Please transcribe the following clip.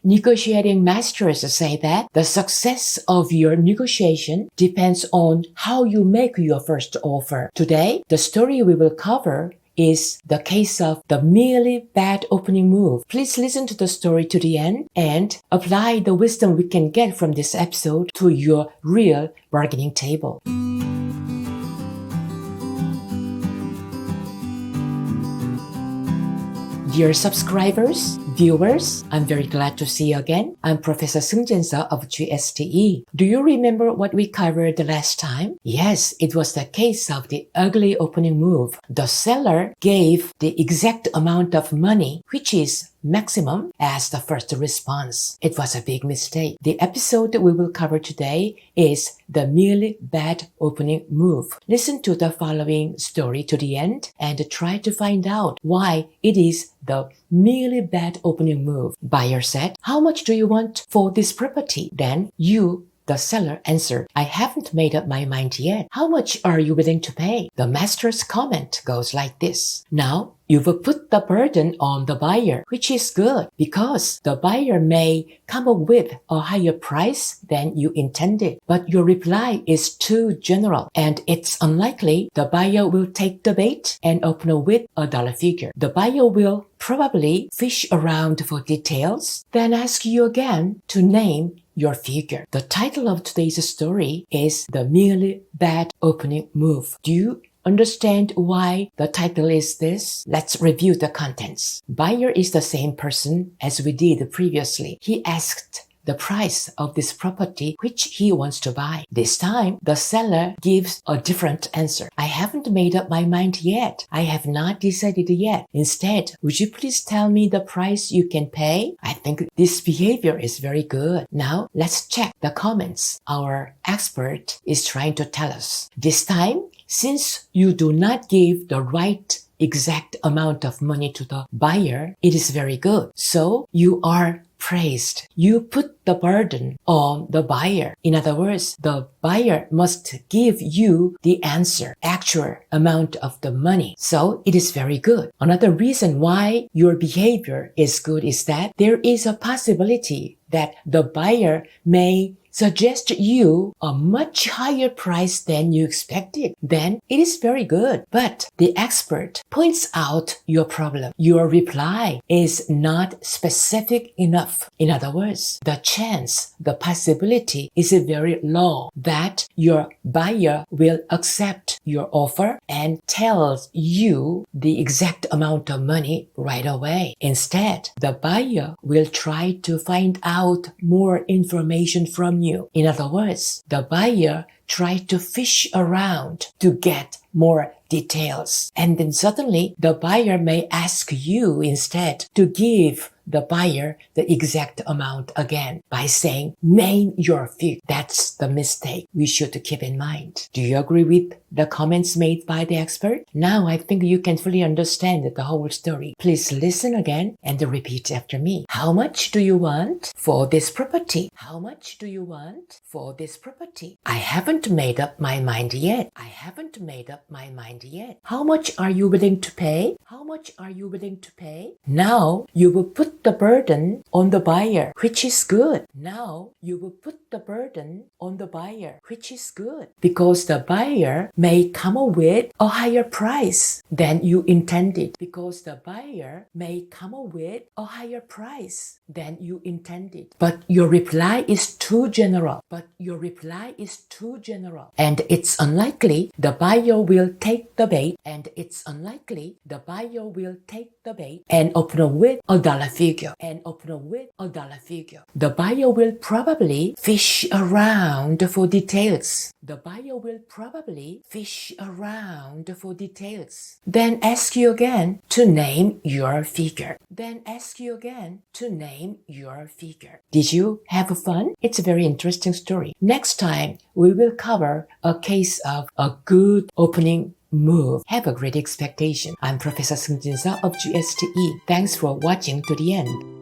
negotiating masters say that the success of your negotiation depends on how you make your first offer. Today, the story we will cover is the case of the merely bad opening move. Please listen to the story to the end and apply the wisdom we can get from this episode to your real bargaining table. Dear subscribers, viewers, I'm very glad to see you again. I'm Professor Seung-Jin Seo of GSTE. Do you remember what we covered the last time? Yes, it was the case of the ugly opening move. The seller gave the exact amount of money, which is maximum, as the first response. It was a big mistake. The episode we will cover today is the merely bad opening move. Listen to the following story to the end and try to find out why it is the merely bad opening move. Buyer said, "How much do you want for this property?" Then the seller answered, "I haven't made up my mind yet. How much are you willing to pay?" The master's comment goes like this. Now, you've put the burden on the buyer, which is good because the buyer may come up with a higher price than you intended. But your reply is too general and it's unlikely the buyer will take the bait and open with a dollar figure. The buyer will probably fish around for details, then ask you again to name your figure. The title of today's story is The Merely Bad Opening Move. Do you understand why the title is this? Let's review the contents. Buyer is the same person as we did previously. He asked the price of this property which he wants to buy. This time, the seller gives a different answer. "I haven't made up my mind yet. I have not decided yet. Instead, would you please tell me the price you can pay?" I think this behavior is very good. Now, let's check the comments our expert is trying to tell us. This time, since you do not give the right exact amount of money to the buyer, it is very good. So you are praised. You put the burden on the buyer. In other words, the buyer must give you the answer, actual amount of the money. So it is very good. Another reason why your behavior is good is that there is a possibility that the buyer may suggest you a much higher price than you expected. Then it is very good. But the expert points out your problem. Your reply is not specific enough. In other words, the chance, the possibility is very low that your buyer will accept your offer and tells you the exact amount of money right away. Instead, the buyer will try to find out more information from you. In other words, the buyer tried to fish around to get more details. And then suddenly the buyer may ask you instead to give the buyer the exact amount again by saying, "Name your figure." That's the mistake we should keep in mind. Do you agree with the comments made by the expert? Now I think you can fully understand the whole story. Please listen again and repeat after me. How much do you want for this property? How much do you want for this property? I haven't made up my mind yet. I haven't made up my mind yet. How much are you willing to pay? How much are you willing to pay? Now you will put the burden on the buyer, which is good. Now you will put the burden on the buyer, which is good. Because the buyer may come up with a higher price than you intended. Because the buyer may come up with a higher price than you intended. But your reply is too general. But your reply is too general. And it's unlikely the buyer will take the bait. And it's unlikely the buyer will take the bait and open with a dollar figure. And open with a dollar figure. The buyer will probably fish around for details. The buyer will probably fish around for details. Then ask you again to name your figure. Then ask you again to name your figure. Did you have fun? It's a very interesting story. Next time, we will cover a case of a good opening move. Have a great expectation. I'm Professor Seung-Jin Seo of GSTE. Thanks for watching to the end.